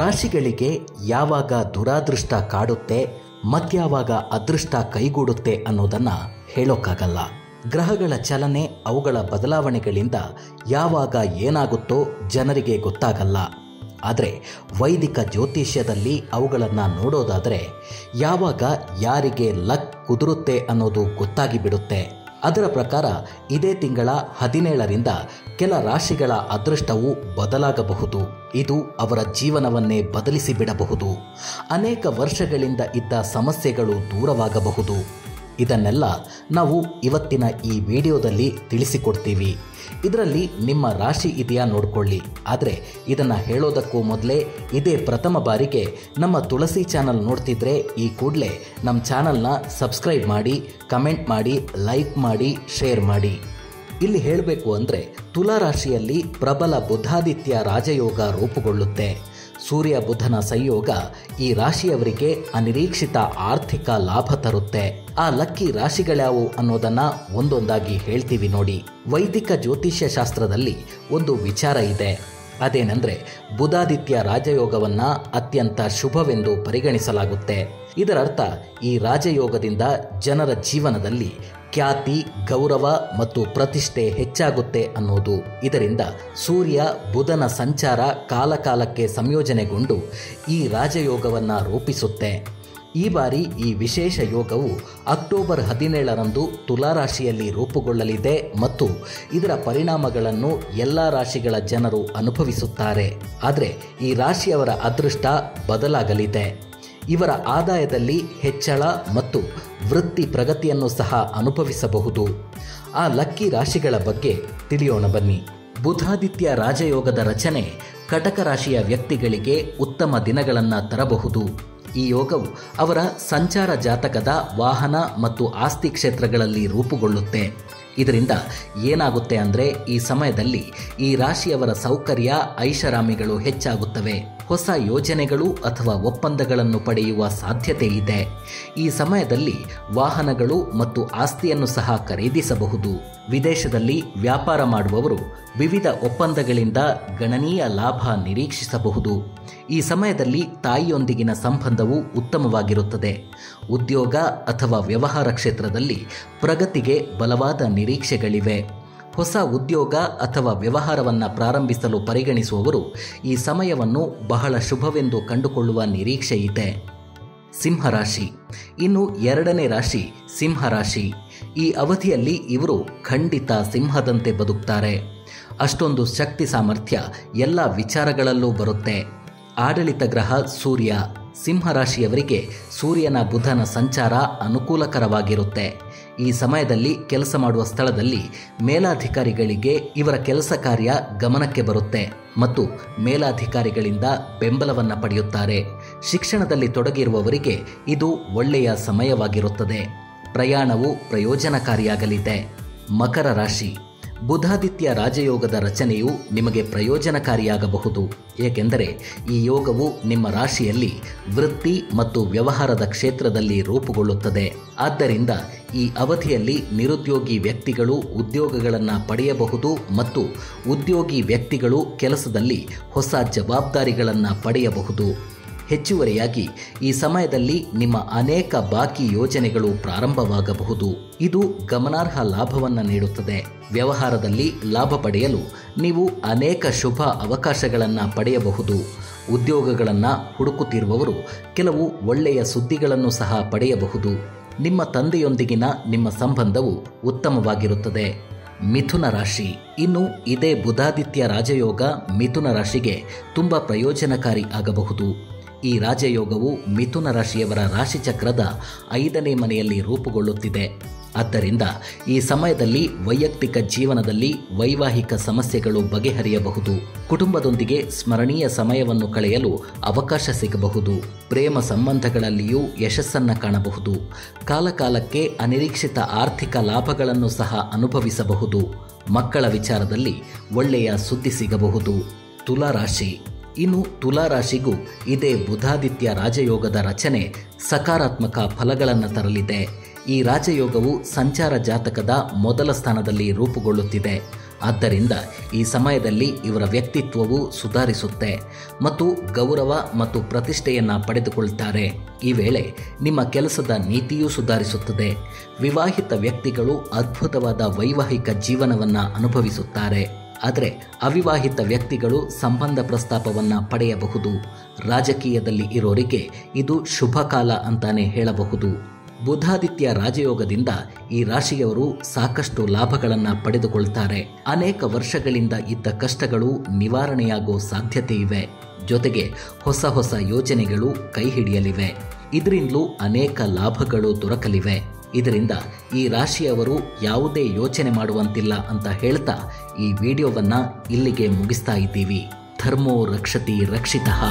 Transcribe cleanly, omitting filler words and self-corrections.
ರಾಶಿಗಳಿಗೆ ಯಾವಾಗ ದುರಾದೃಷ್ಟ ಕಾಡುತ್ತೆ ಮತ್ಯಾವಾಗ ಅದೃಷ್ಟ ಕೈಗೂಡುತ್ತೆ ಅನ್ನೋದನ್ನು ಹೇಳೋಕ್ಕಾಗಲ್ಲ. ಗ್ರಹಗಳ ಚಲನೆ, ಅವುಗಳ ಬದಲಾವಣೆಗಳಿಂದ ಯಾವಾಗ ಏನಾಗುತ್ತೋ ಜನರಿಗೆ ಗೊತ್ತಾಗಲ್ಲ. ಆದರೆ ವೈದಿಕ ಜ್ಯೋತಿಷ್ಯದಲ್ಲಿ ಅವುಗಳನ್ನು ನೋಡೋದಾದರೆ ಯಾವಾಗ ಯಾರಿಗೆ ಲಕ್ ಕುದುರುತ್ತೆ ಅನ್ನೋದು ಗೊತ್ತಾಗಿ ಬಿಡುತ್ತೆ. ಅದರ ಪ್ರಕಾರ ಇದೇ ತಿಂಗಳ 17ರಿಂದ ಕೆಲ ರಾಶಿಗಳ ಅದೃಷ್ಟವು ಬದಲಾಗಬಹುದು. ಇದು ಅವರ ಜೀವನವನ್ನೇ ಬದಲಿಸಿ ಬಿಡಬಹುದು. ಅನೇಕ ವರ್ಷಗಳಿಂದ ಇದ್ದ ಸಮಸ್ಯೆಗಳು ದೂರವಾಗಬಹುದು. ಇದನ್ನೆಲ್ಲ ನಾವು ಇವತ್ತಿನ ಈ ವಿಡಿಯೋದಲ್ಲಿ ತಿಳಿಸಿಕೊಡ್ತೀವಿ. ಇದರಲ್ಲಿ ನಿಮ್ಮ ರಾಶಿ ಇದೆಯಾ ನೋಡ್ಕೊಳ್ಳಿ. ಆದರೆ ಇದನ್ನು ಹೇಳೋದಕ್ಕೂ ಮೊದಲೇ ಇದೇ ಪ್ರಥಮ ಬಾರಿಗೆ ನಮ್ಮ ತುಳಸಿ ಚಾನಲ್ ನೋಡ್ತಿದ್ರೆ ಈ ಕೂಡಲೇ ನಮ್ಮ ಚಾನಲ್ನ ಸಬ್ಸ್ಕ್ರೈಬ್ ಮಾಡಿ, ಕಮೆಂಟ್ ಮಾಡಿ, ಲೈಕ್ ಮಾಡಿ, ಶೇರ್ ಮಾಡಿ. ಇಲ್ಲಿ ಹೇಳಬೇಕು ಅಂದರೆ ತುಲಾ ರಾಶಿಯಲ್ಲಿ ಪ್ರಬಲ ಬುಧಾದಿತ್ಯ ರಾಜಯೋಗ ರೂಪುಗೊಳ್ಳುತ್ತೆ. ಸೂರ್ಯ ಬುಧನ ಸಂಯೋಗ ಈ ರಾಶಿಯವರಿಗೆ ಅನಿರೀಕ್ಷಿತ ಆರ್ಥಿಕ ಲಾಭ ತರುತ್ತೆ. ಆ ಲಕ್ಕಿ ರಾಶಿಗಳ್ಯಾವು ಅನ್ನೋದನ್ನ ಒಂದೊಂದಾಗಿ ಹೇಳ್ತೀವಿ ನೋಡಿ. ವೈದಿಕ ಜ್ಯೋತಿಷ್ಯ ಶಾಸ್ತ್ರದಲ್ಲಿ ಒಂದು ವಿಚಾರ ಇದೆ. ಅದೇನೆಂದರೆ ಬುಧಾದಿತ್ಯ ರಾಜಯೋಗವನ್ನ ಅತ್ಯಂತ ಶುಭವೆಂದು ಪರಿಗಣಿಸಲಾಗುತ್ತೆ. ಇದರರ್ಥ ಈ ರಾಜಯೋಗದಿಂದ ಜನರ ಜೀವನದಲ್ಲಿ ಖ್ಯಾತಿ, ಗೌರವ ಮತ್ತು ಪ್ರತಿಷ್ಠೆ ಹೆಚ್ಚಾಗುತ್ತೆ ಅನ್ನೋದು. ಇದರಿಂದ ಸೂರ್ಯ ಬುಧನ ಸಂಚಾರ ಕಾಲಕಾಲಕ್ಕೆ ಸಂಯೋಜನೆಗೊಂಡು ಈ ರಾಜಯೋಗವನ್ನು ರೂಪಿಸುತ್ತೆ. ಈ ಬಾರಿ ಈ ವಿಶೇಷ ಯೋಗವು ಅಕ್ಟೋಬರ್ 17ರಂದು ತುಲಾರಾಶಿಯಲ್ಲಿ ರೂಪುಗೊಳ್ಳಲಿದೆ ಮತ್ತು ಇದರ ಪರಿಣಾಮಗಳನ್ನು ಎಲ್ಲ ರಾಶಿಗಳ ಜನರು ಅನುಭವಿಸುತ್ತಾರೆ. ಆದರೆ ಈ ರಾಶಿಯವರ ಅದೃಷ್ಟ ಬದಲಾಗಲಿದೆ. ಇವರ ಆದಾಯದಲ್ಲಿ ಹೆಚ್ಚಳ ಮತ್ತು ವೃತ್ತಿ ಪ್ರಗತಿಯನ್ನು ಸಹ ಅನುಭವಿಸಬಹುದು. ಆ ಲಕ್ಕಿ ರಾಶಿಗಳ ಬಗ್ಗೆ ತಿಳಿಯೋಣ ಬನ್ನಿ. ಬುಧಾದಿತ್ಯ ರಾಜಯೋಗದ ರಚನೆ ಕಟಕ ರಾಶಿಯ ವ್ಯಕ್ತಿಗಳಿಗೆ ಉತ್ತಮ ದಿನಗಳನ್ನು ತರಬಹುದು. ಈ ಯೋಗವು ಅವರ ಸಂಚಾರ ಜಾತಕದ ವಾಹನ ಮತ್ತು ಆಸ್ತಿ ಕ್ಷೇತ್ರಗಳಲ್ಲಿ ರೂಪುಗೊಳ್ಳುತ್ತೆ. ಇದರಿಂದ ಏನಾಗುತ್ತೆ ಅಂದರೆ ಈ ಸಮಯದಲ್ಲಿ ಈ ರಾಶಿಯವರ ಸೌಕರ್ಯ, ಐಷಾರಾಮಿಗಳು ಹೆಚ್ಚಾಗುತ್ತವೆ. ಹೊಸ ಯೋಜನೆಗಳು ಅಥವಾ ಒಪ್ಪಂದಗಳನ್ನು ಪಡೆಯುವ ಸಾಧ್ಯತೆ ಇದೆ. ಈ ಸಮಯದಲ್ಲಿ ವಾಹನಗಳು ಮತ್ತು ಆಸ್ತಿಯನ್ನು ಸಹ ಖರೀದಿಸಬಹುದು. ವಿದೇಶದಲ್ಲಿ ವ್ಯಾಪಾರ ಮಾಡುವವರು ವಿವಿಧ ಒಪ್ಪಂದಗಳಿಂದ ಗಣನೀಯ ಲಾಭ ನಿರೀಕ್ಷಿಸಬಹುದು. ಈ ಸಮಯದಲ್ಲಿ ತಾಯಿಯೊಂದಿಗಿನ ಸಂಬಂಧವು ಉತ್ತಮವಾಗಿರುತ್ತದೆ. ಉದ್ಯೋಗ ಅಥವಾ ವ್ಯವಹಾರ ಕ್ಷೇತ್ರದಲ್ಲಿ ಪ್ರಗತಿಗೆ ಬಲವಾದ ನಿರೀಕ್ಷೆಗಳಿವೆ. ಹೊಸ ಉದ್ಯೋಗ ಅಥವಾ ವ್ಯವಹಾರವನ್ನು ಪ್ರಾರಂಭಿಸಲು ಪರಿಗಣಿಸುವವರು ಈ ಸಮಯವನ್ನು ಬಹಳ ಶುಭವೆಂದು ಕಂಡುಕೊಳ್ಳುವ ನಿರೀಕ್ಷೆ ಇದೆ. ಸಿಂಹರಾಶಿ. ಇನ್ನು 2ನೇ ರಾಶಿ ಸಿಂಹರಾಶಿ. ಈ ಅವಧಿಯಲ್ಲಿ ಇವರು ಖಂಡಿತ ಸಿಂಹದಂತೆ ಬದುಕ್ತಾರೆ. ಅಷ್ಟೊಂದು ಶಕ್ತಿ ಸಾಮರ್ಥ್ಯ ಎಲ್ಲ ವಿಚಾರಗಳಲ್ಲೂ ಬರುತ್ತೆ. ಆಡಳಿತ ಗ್ರಹ ಸೂರ್ಯ. ಸಿಂಹರಾಶಿಯವರಿಗೆ ಸೂರ್ಯನ ಬುಧನ ಸಂಚಾರ ಅನುಕೂಲಕರವಾಗಿರುತ್ತೆ. ಈ ಸಮಯದಲ್ಲಿ ಕೆಲಸ ಮಾಡುವ ಸ್ಥಳದಲ್ಲಿ ಮೇಲಾಧಿಕಾರಿಗಳಿಗೆ ಇವರ ಕೆಲಸ ಕಾರ್ಯ ಗಮನಕ್ಕೆ ಬರುತ್ತೆ ಮತ್ತು ಮೇಲಾಧಿಕಾರಿಗಳಿಂದ ಬೆಂಬಲವನ್ನು ಪಡೆಯುತ್ತಾರೆ. ಶಿಕ್ಷಣದಲ್ಲಿ ತೊಡಗಿರುವವರಿಗೆ ಇದು ಒಳ್ಳೆಯ ಸಮಯವಾಗಿರುತ್ತದೆ. ಪ್ರಯಾಣವು ಪ್ರಯೋಜನಕಾರಿಯಾಗಲಿದೆ. ಮಕರ ರಾಶಿ. ಬುಧಾದಿತ್ಯ ರಾಜಯೋಗದ ರಚನೆಯು ನಿಮಗೆ ಪ್ರಯೋಜನಕಾರಿಯಾಗಬಹುದು. ಏಕೆಂದರೆ ಈ ಯೋಗವು ನಿಮ್ಮ ರಾಶಿಯಲ್ಲಿ ವೃತ್ತಿ ಮತ್ತು ವ್ಯವಹಾರದ ಕ್ಷೇತ್ರದಲ್ಲಿ ರೂಪುಗೊಳ್ಳುತ್ತದೆ. ಆದ್ದರಿಂದ ಈ ಅವಧಿಯಲ್ಲಿ ನಿರುದ್ಯೋಗಿ ವ್ಯಕ್ತಿಗಳು ಉದ್ಯೋಗಗಳನ್ನು ಪಡೆಯಬಹುದು ಮತ್ತು ಉದ್ಯೋಗಿ ವ್ಯಕ್ತಿಗಳು ಕೆಲಸದಲ್ಲಿ ಹೊಸ ಜವಾಬ್ದಾರಿಗಳನ್ನು ಪಡೆಯಬಹುದು. ಹೆಚ್ಚುವರಿಯಾಗಿ ಈ ಸಮಯದಲ್ಲಿ ನಿಮ್ಮ ಅನೇಕ ಬಾಕಿ ಯೋಜನೆಗಳು ಪ್ರಾರಂಭವಾಗಬಹುದು. ಇದು ಗಮನಾರ್ಹ ಲಾಭವನ್ನು ನೀಡುತ್ತದೆ. ವ್ಯವಹಾರದಲ್ಲಿ ಲಾಭ ಪಡೆಯಲು ನೀವು ಅನೇಕ ಶುಭ ಅವಕಾಶಗಳನ್ನು ಪಡೆಯಬಹುದು. ಉದ್ಯೋಗಗಳನ್ನು ಹುಡುಕುತ್ತಿರುವವರು ಕೆಲವು ಒಳ್ಳೆಯ ಸುದ್ದಿಗಳನ್ನು ಸಹ ಪಡೆಯಬಹುದು. ನಿಮ್ಮ ತಂದೆಯೊಂದಿಗಿನ ನಿಮ್ಮ ಸಂಬಂಧವು ಉತ್ತಮವಾಗಿರುತ್ತದೆ. ಮಿಥುನ ರಾಶಿ. ಇನ್ನು ಇದೇ ಬುಧಾದಿತ್ಯ ರಾಜಯೋಗ ಮಿಥುನ ರಾಶಿಗೆ ತುಂಬ ಪ್ರಯೋಜನಕಾರಿ ಆಗಬಹುದು. ಈ ರಾಜಯೋಗವು ಮಿಥುನ ರಾಶಿಯವರ ರಾಶಿಚಕ್ರದ 5ನೇ ಮನೆಯಲ್ಲಿ ರೂಪುಗೊಳ್ಳುತ್ತಿದೆ. ಆದ್ದರಿಂದ ಈ ಸಮಯದಲ್ಲಿ ವೈಯಕ್ತಿಕ ಜೀವನದಲ್ಲಿ ವೈವಾಹಿಕ ಸಮಸ್ಯೆಗಳು ಬಗೆಹರಿಯಬಹುದು. ಕುಟುಂಬದೊಂದಿಗೆ ಸ್ಮರಣೀಯ ಸಮಯವನ್ನು ಕಳೆಯಲು ಅವಕಾಶ ಸಿಗಬಹುದು. ಪ್ರೇಮ ಸಂಬಂಧಗಳಲ್ಲಿಯೂ ಯಶಸ್ಸನ್ನು ಕಾಣಬಹುದು. ಕಾಲಕಾಲಕ್ಕೆ ಅನಿರೀಕ್ಷಿತ ಆರ್ಥಿಕ ಲಾಭಗಳನ್ನು ಸಹ ಅನುಭವಿಸಬಹುದು. ಮಕ್ಕಳ ವಿಚಾರದಲ್ಲಿ ಒಳ್ಳೆಯ ಸುದ್ದಿ ಸಿಗಬಹುದು. ತುಲಾರಾಶಿ. ಇನ್ನು ತುಲಾರಾಶಿಗೂ ಇದೇ ಬುಧಾದಿತ್ಯ ರಾಜಯೋಗದ ರಚನೆ ಸಕಾರಾತ್ಮಕ ಫಲಗಳನ್ನು ತರಲಿದೆ. ಈ ರಾಜಯೋಗವು ಸಂಚಾರ ಜಾತಕದ ಮೊದಲ ಸ್ಥಾನದಲ್ಲಿ ರೂಪುಗೊಳ್ಳುತ್ತಿದೆ. ಆದ್ದರಿಂದ ಈ ಸಮಯದಲ್ಲಿ ಇವರ ವ್ಯಕ್ತಿತ್ವವು ಸುಧಾರಿಸುತ್ತೆ ಮತ್ತು ಗೌರವ ಮತ್ತು ಪ್ರತಿಷ್ಠೆಯನ್ನು ಪಡೆದುಕೊಳ್ತಾರೆ. ಈ ವೇಳೆ ನಿಮ್ಮ ಕೆಲಸದ ನೀತಿಯೂ ಸುಧಾರಿಸುತ್ತದೆ. ವಿವಾಹಿತ ವ್ಯಕ್ತಿಗಳು ಅದ್ಭುತವಾದ ವೈವಾಹಿಕ ಜೀವನವನ್ನು ಅನುಭವಿಸುತ್ತಾರೆ. ಆದರೆ ಅವಿವಾಹಿತ ವ್ಯಕ್ತಿಗಳು ಸಂಬಂಧ ಪ್ರಸ್ತಾಪವನ್ನು ಪಡೆಯಬಹುದು. ರಾಜಕೀಯದಲ್ಲಿ ಇರೋರಿಗೆ ಇದು ಶುಭ ಕಾಲ ಅಂತಾನೆ ಹೇಳಬಹುದು. ಬುಧಾದಿತ್ಯ ರಾಜಯೋಗದಿಂದ ಈ ರಾಶಿಯವರು ಸಾಕಷ್ಟು ಲಾಭಗಳನ್ನು ಪಡೆದುಕೊಳ್ತಾರೆ. ಅನೇಕ ವರ್ಷಗಳಿಂದ ಇದ್ದ ಕಷ್ಟಗಳು ನಿವಾರಣೆಯಾಗೋ ಸಾಧ್ಯತೆ ಇವೆ. ಜೊತೆಗೆ ಹೊಸ ಹೊಸ ಯೋಜನೆಗಳು ಕೈ ಹಿಡಿಯಲಿವೆ. ಇದರಿಂದಲೂ ಅನೇಕ ಲಾಭಗಳು ದೊರಕಲಿವೆ. ಇದರಿಂದ ಈ ರಾಶಿಯವರು ಯಾವುದೇ ಯೋಚನೆ ಮಾಡುವಂತಿಲ್ಲ ಅಂತ ಹೇಳ್ತಾ ಈ ವಿಡಿಯೋವನ್ನು ಇಲ್ಲಿಗೆ ಮುಗಿಸ್ತಾ ಇದ್ದೀವಿ. ಧರ್ಮೋ ರಕ್ಷತಿ ರಕ್ಷಿತಃ.